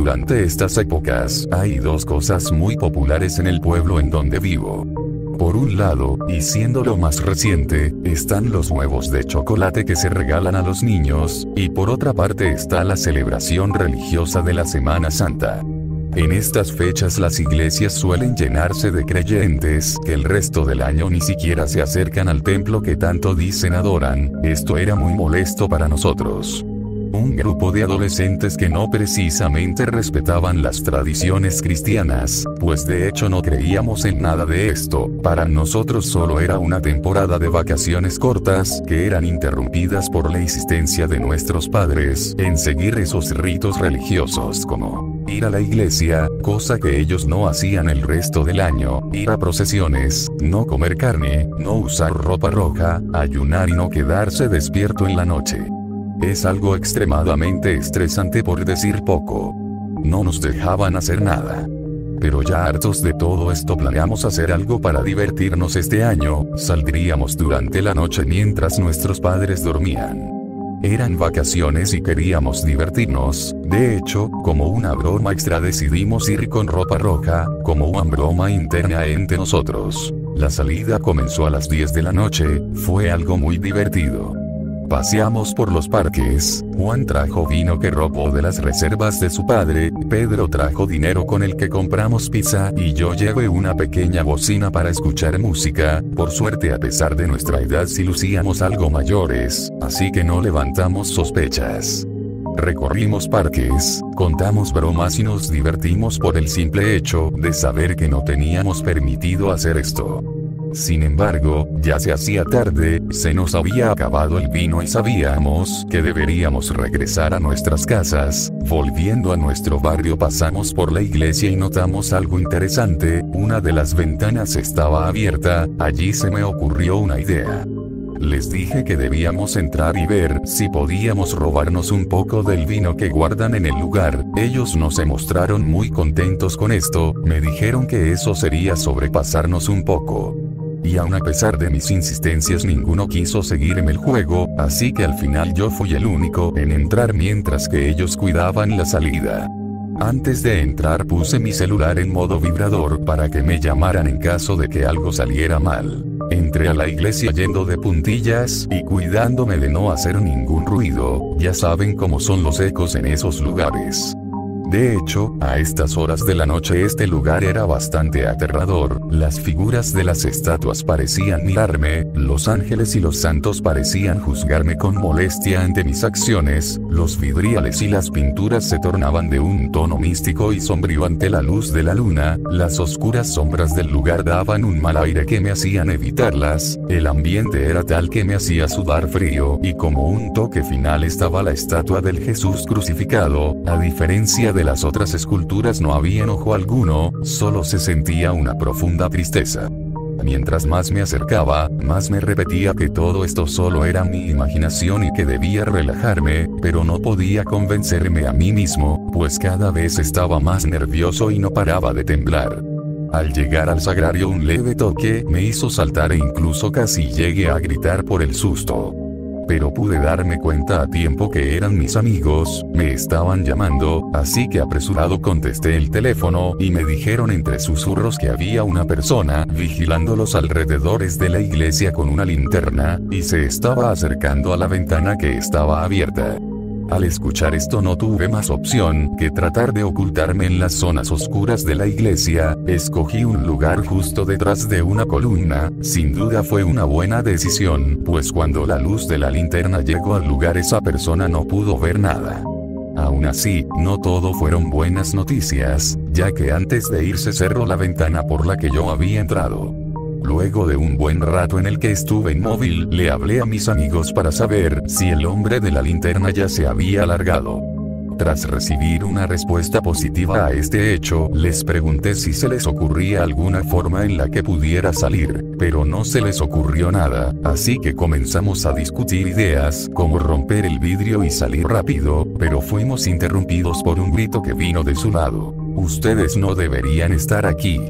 Durante estas épocas, hay dos cosas muy populares en el pueblo en donde vivo. Por un lado, y siendo lo más reciente, están los huevos de chocolate que se regalan a los niños, y por otra parte está la celebración religiosa de la Semana Santa. En estas fechas las iglesias suelen llenarse de creyentes que el resto del año ni siquiera se acercan al templo que tanto dicen adoran. Esto era muy molesto para nosotros. Un grupo de adolescentes que no precisamente respetaban las tradiciones cristianas, pues de hecho no creíamos en nada de esto. Para nosotros solo era una temporada de vacaciones cortas que eran interrumpidas por la insistencia de nuestros padres en seguir esos ritos religiosos como ir a la iglesia, cosa que ellos no hacían el resto del año, ir a procesiones, no comer carne, no usar ropa roja, ayunar y no quedarse despierto en la noche. Es algo extremadamente estresante por decir poco. No nos dejaban hacer nada. Pero ya hartos de todo esto planeamos hacer algo para divertirnos este año. Saldríamos durante la noche mientras nuestros padres dormían. Eran vacaciones y queríamos divertirnos. De hecho, como una broma extra decidimos ir con ropa roja, como una broma interna entre nosotros. La salida comenzó a las 10 de la noche, fue algo muy divertido. Paseamos por los parques, Juan trajo vino que robó de las reservas de su padre, Pedro trajo dinero con el que compramos pizza y yo llevé una pequeña bocina para escuchar música. Por suerte a pesar de nuestra edad sí lucíamos algo mayores, así que no levantamos sospechas. Recorrimos parques, contamos bromas y nos divertimos por el simple hecho de saber que no teníamos permitido hacer esto. Sin embargo, ya se hacía tarde, se nos había acabado el vino y sabíamos que deberíamos regresar a nuestras casas. Volviendo a nuestro barrio pasamos por la iglesia y notamos algo interesante, una de las ventanas estaba abierta. Allí se me ocurrió una idea. Les dije que debíamos entrar y ver si podíamos robarnos un poco del vino que guardan en el lugar. Ellos no se mostraron muy contentos con esto, me dijeron que eso sería sobrepasarnos un poco. Y aun a pesar de mis insistencias ninguno quiso seguirme el juego, así que al final yo fui el único en entrar mientras que ellos cuidaban la salida. Antes de entrar puse mi celular en modo vibrador para que me llamaran en caso de que algo saliera mal. Entré a la iglesia yendo de puntillas y cuidándome de no hacer ningún ruido, ya saben cómo son los ecos en esos lugares. De hecho, a estas horas de la noche este lugar era bastante aterrador, las figuras de las estatuas parecían mirarme, los ángeles y los santos parecían juzgarme con molestia ante mis acciones, los vidriales y las pinturas se tornaban de un tono místico y sombrío ante la luz de la luna, las oscuras sombras del lugar daban un mal aire que me hacían evitarlas, el ambiente era tal que me hacía sudar frío y como un toque final estaba la estatua del Jesús crucificado, a diferencia de las otras esculturas no había enojo alguno, solo se sentía una profunda tristeza. Mientras más me acercaba, más me repetía que todo esto solo era mi imaginación y que debía relajarme, pero no podía convencerme a mí mismo, pues cada vez estaba más nervioso y no paraba de temblar. Al llegar al sagrario un leve toque me hizo saltar e incluso casi llegué a gritar por el susto. Pero pude darme cuenta a tiempo que eran mis amigos, me estaban llamando, así que apresurado contesté el teléfono y me dijeron entre susurros que había una persona vigilando los alrededores de la iglesia con una linterna, y se estaba acercando a la ventana que estaba abierta. Al escuchar esto no tuve más opción que tratar de ocultarme en las zonas oscuras de la iglesia, escogí un lugar justo detrás de una columna, sin duda fue una buena decisión, pues cuando la luz de la linterna llegó al lugar esa persona no pudo ver nada. Aún así, no todo fueron buenas noticias, ya que antes de irse cerró la ventana por la que yo había entrado. Luego de un buen rato en el que estuve inmóvil, le hablé a mis amigos para saber si el hombre de la linterna ya se había largado. Tras recibir una respuesta positiva a este hecho, les pregunté si se les ocurría alguna forma en la que pudiera salir, pero no se les ocurrió nada, así que comenzamos a discutir ideas, como romper el vidrio y salir rápido, pero fuimos interrumpidos por un grito que vino de su lado. «Ustedes no deberían estar aquí».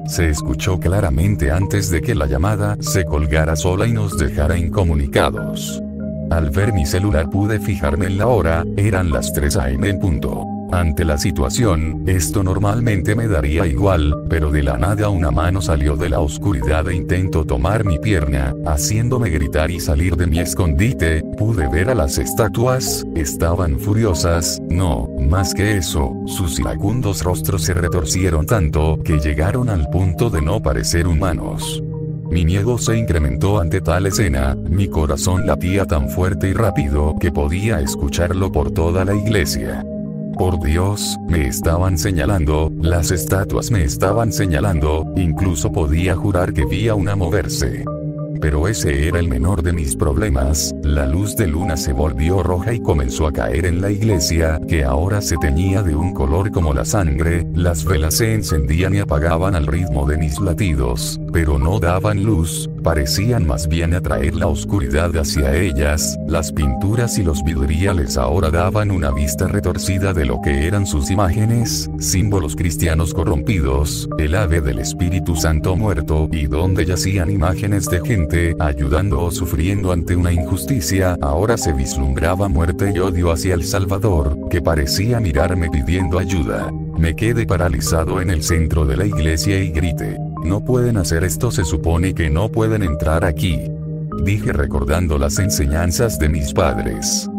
Se escuchó claramente antes de que la llamada se colgara sola y nos dejara incomunicados. Al ver mi celular pude fijarme en la hora, eran las 3 AM en punto. Ante la situación, esto normalmente me daría igual, pero de la nada una mano salió de la oscuridad e intentó tomar mi pierna, haciéndome gritar y salir de mi escondite. Pude ver a las estatuas, estaban furiosas, no, más que eso, sus iracundos rostros se retorcieron tanto que llegaron al punto de no parecer humanos. Mi miedo se incrementó ante tal escena, mi corazón latía tan fuerte y rápido que podía escucharlo por toda la iglesia. Por Dios, me estaban señalando, las estatuas me estaban señalando, incluso podía jurar que vi a una moverse. Pero ese era el menor de mis problemas, la luz de luna se volvió roja y comenzó a caer en la iglesia, que ahora se teñía de un color como la sangre, las velas se encendían y apagaban al ritmo de mis latidos, pero no daban luz, parecían más bien atraer la oscuridad hacia ellas, las pinturas y los vidriales ahora daban una vista retorcida de lo que eran sus imágenes, símbolos cristianos corrompidos, el ave del Espíritu Santo muerto y donde yacían imágenes de gente ayudando o sufriendo ante una injusticia, ahora se vislumbraba muerte y odio hacia el Salvador, que parecía mirarme pidiendo ayuda. Me quedé paralizado en el centro de la iglesia y grité: "No pueden hacer esto, se supone que no pueden entrar aquí", dije recordando las enseñanzas de mis padres.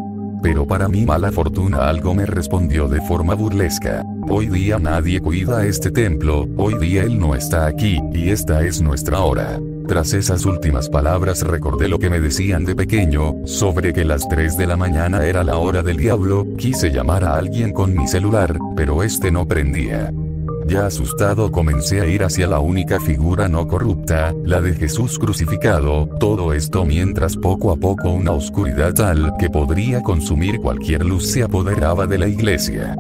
Pero para mi mala fortuna algo me respondió de forma burlesca: "Hoy día nadie cuida este templo, hoy día él no está aquí, y esta es nuestra hora". Tras esas últimas palabras recordé lo que me decían de pequeño, sobre que las 3 de la mañana era la hora del diablo. Quise llamar a alguien con mi celular, pero este no prendía. Ya asustado comencé a ir hacia la única figura no corrupta, la de Jesús crucificado, todo esto mientras poco a poco una oscuridad tal que podría consumir cualquier luz se apoderaba de la iglesia.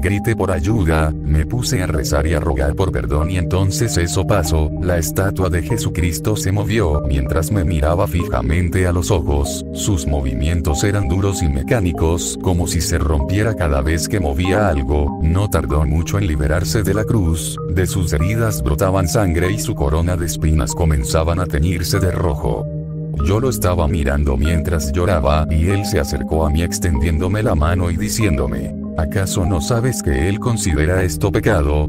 Grité por ayuda, me puse a rezar y a rogar por perdón y entonces eso pasó, la estatua de Jesucristo se movió mientras me miraba fijamente a los ojos, sus movimientos eran duros y mecánicos, como si se rompiera cada vez que movía algo, no tardó mucho en liberarse de la cruz, de sus heridas brotaban sangre y su corona de espinas comenzaban a teñirse de rojo. Yo lo estaba mirando mientras lloraba y él se acercó a mí extendiéndome la mano y diciéndome: "¿Acaso no sabes que él considera esto pecado?".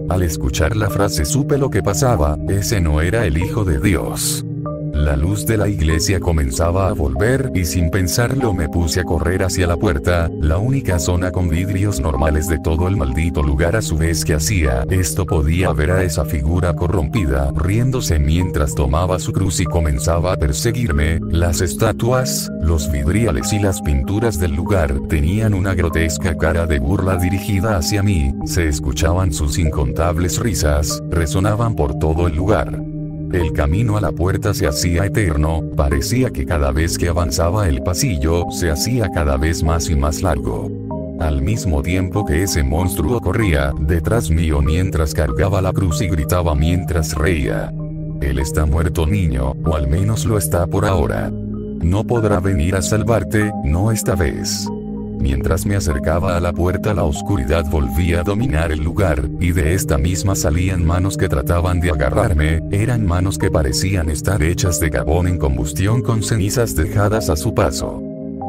Al escuchar la frase supe lo que pasaba, ese no era el Hijo de Dios. La luz de la iglesia comenzaba a volver y sin pensarlo me puse a correr hacia la puerta, la única zona con vidrios normales de todo el maldito lugar. A su vez que hacía esto podía ver a esa figura corrompida riéndose mientras tomaba su cruz y comenzaba a perseguirme. Las estatuas, los vidriales y las pinturas del lugar tenían una grotesca cara de burla dirigida hacia mí, se escuchaban sus incontables risas, resonaban por todo el lugar. El camino a la puerta se hacía eterno, parecía que cada vez que avanzaba el pasillo se hacía cada vez más y más largo. Al mismo tiempo que ese monstruo corría detrás mío mientras cargaba la cruz y gritaba mientras reía: "Él está muerto, niño, o al menos lo está por ahora. No podrá venir a salvarte, no esta vez". Mientras me acercaba a la puerta la oscuridad volvía a dominar el lugar, y de esta misma salían manos que trataban de agarrarme, eran manos que parecían estar hechas de carbón en combustión con cenizas dejadas a su paso.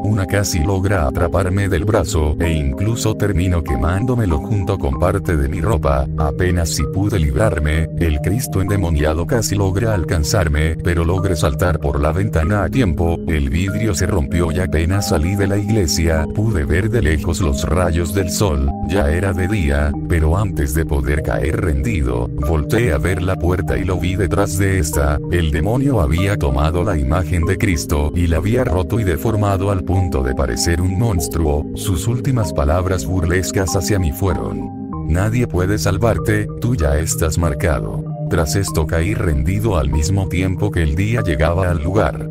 Una casi logra atraparme del brazo e incluso terminó quemándomelo junto con parte de mi ropa, apenas si pude librarme, el Cristo endemoniado casi logra alcanzarme, pero logré saltar por la ventana a tiempo, el vidrio se rompió y apenas salí de la iglesia, pude ver de lejos los rayos del sol, ya era de día, pero antes de poder caer rendido, volteé a ver la puerta y lo vi detrás de esta, el demonio había tomado la imagen de Cristo y la había roto y deformado al punto de parecer un monstruo. Sus últimas palabras burlescas hacia mí fueron: "Nadie puede salvarte, tú ya estás marcado". Tras esto caí rendido al mismo tiempo que el día llegaba al lugar.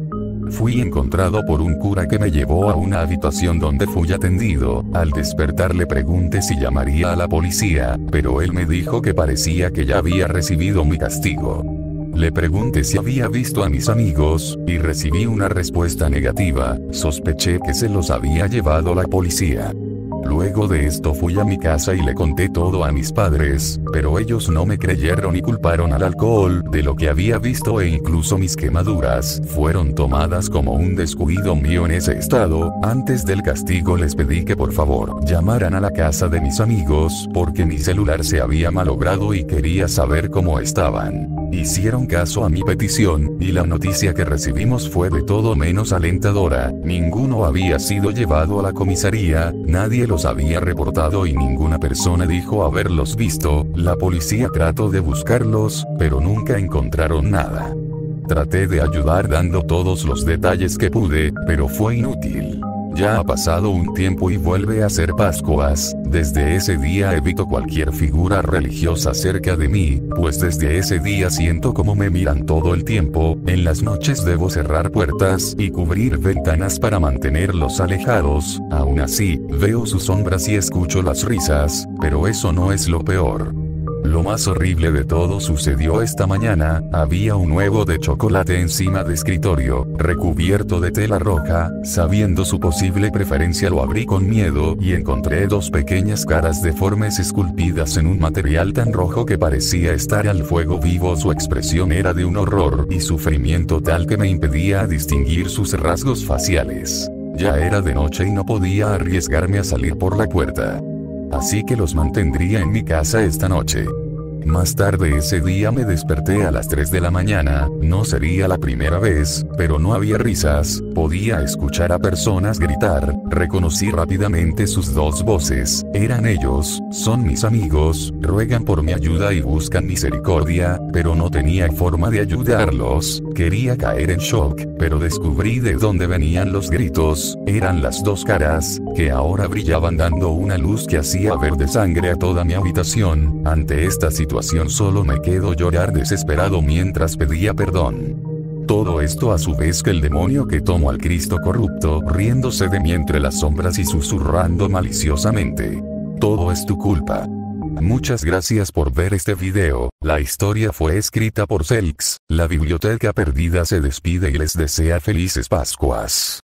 Fui encontrado por un cura que me llevó a una habitación donde fui atendido. Al despertar le pregunté si llamaría a la policía, pero él me dijo que parecía que ya había recibido mi castigo. Le pregunté si había visto a mis amigos, y recibí una respuesta negativa. Sospeché que se los había llevado la policía. Luego de esto fui a mi casa y le conté todo a mis padres, pero ellos no me creyeron y culparon al alcohol de lo que había visto e incluso mis quemaduras fueron tomadas como un descuido mío en ese estado. Antes del castigo les pedí que por favor llamaran a la casa de mis amigos porque mi celular se había malogrado y quería saber cómo estaban. Hicieron caso a mi petición, y la noticia que recibimos fue de todo menos alentadora. Ninguno había sido llevado a la comisaría, nadie los había reportado y ninguna persona dijo haberlos visto. La policía trató de buscarlos, pero nunca encontraron nada. Traté de ayudar dando todos los detalles que pude, pero fue inútil. Ya ha pasado un tiempo y vuelve a ser Pascuas. Desde ese día evito cualquier figura religiosa cerca de mí, pues desde ese día siento como me miran todo el tiempo. En las noches debo cerrar puertas y cubrir ventanas para mantenerlos alejados. Aún así, veo sus sombras y escucho las risas, pero eso no es lo peor. Lo más horrible de todo sucedió esta mañana. Había un huevo de chocolate encima de escritorio, recubierto de tela roja. Sabiendo su posible preferencia lo abrí con miedo y encontré dos pequeñas caras deformes esculpidas en un material tan rojo que parecía estar al fuego vivo. Su expresión era de un horror y sufrimiento tal que me impedía distinguir sus rasgos faciales. Ya era de noche y no podía arriesgarme a salir por la puerta. Así que los mantendría en mi casa esta noche. Más tarde ese día me desperté a las 3 de la mañana, no sería la primera vez, pero no había risas, podía escuchar a personas gritar, reconocí rápidamente sus dos voces, eran ellos, son mis amigos, ruegan por mi ayuda y buscan misericordia, pero no tenía forma de ayudarlos, quería caer en shock, pero descubrí de dónde venían los gritos, eran las dos caras, que ahora brillaban dando una luz que hacía ver de sangre a toda mi habitación. Ante esta situación solo me quedo llorar desesperado mientras pedía perdón. Todo esto a su vez que el demonio que tomó al Cristo corrupto, riéndose de mí entre las sombras y susurrando maliciosamente. Todo es tu culpa. Muchas gracias por ver este video. La historia fue escrita por Celx. La Biblioteca Perdida se despide y les desea felices Pascuas.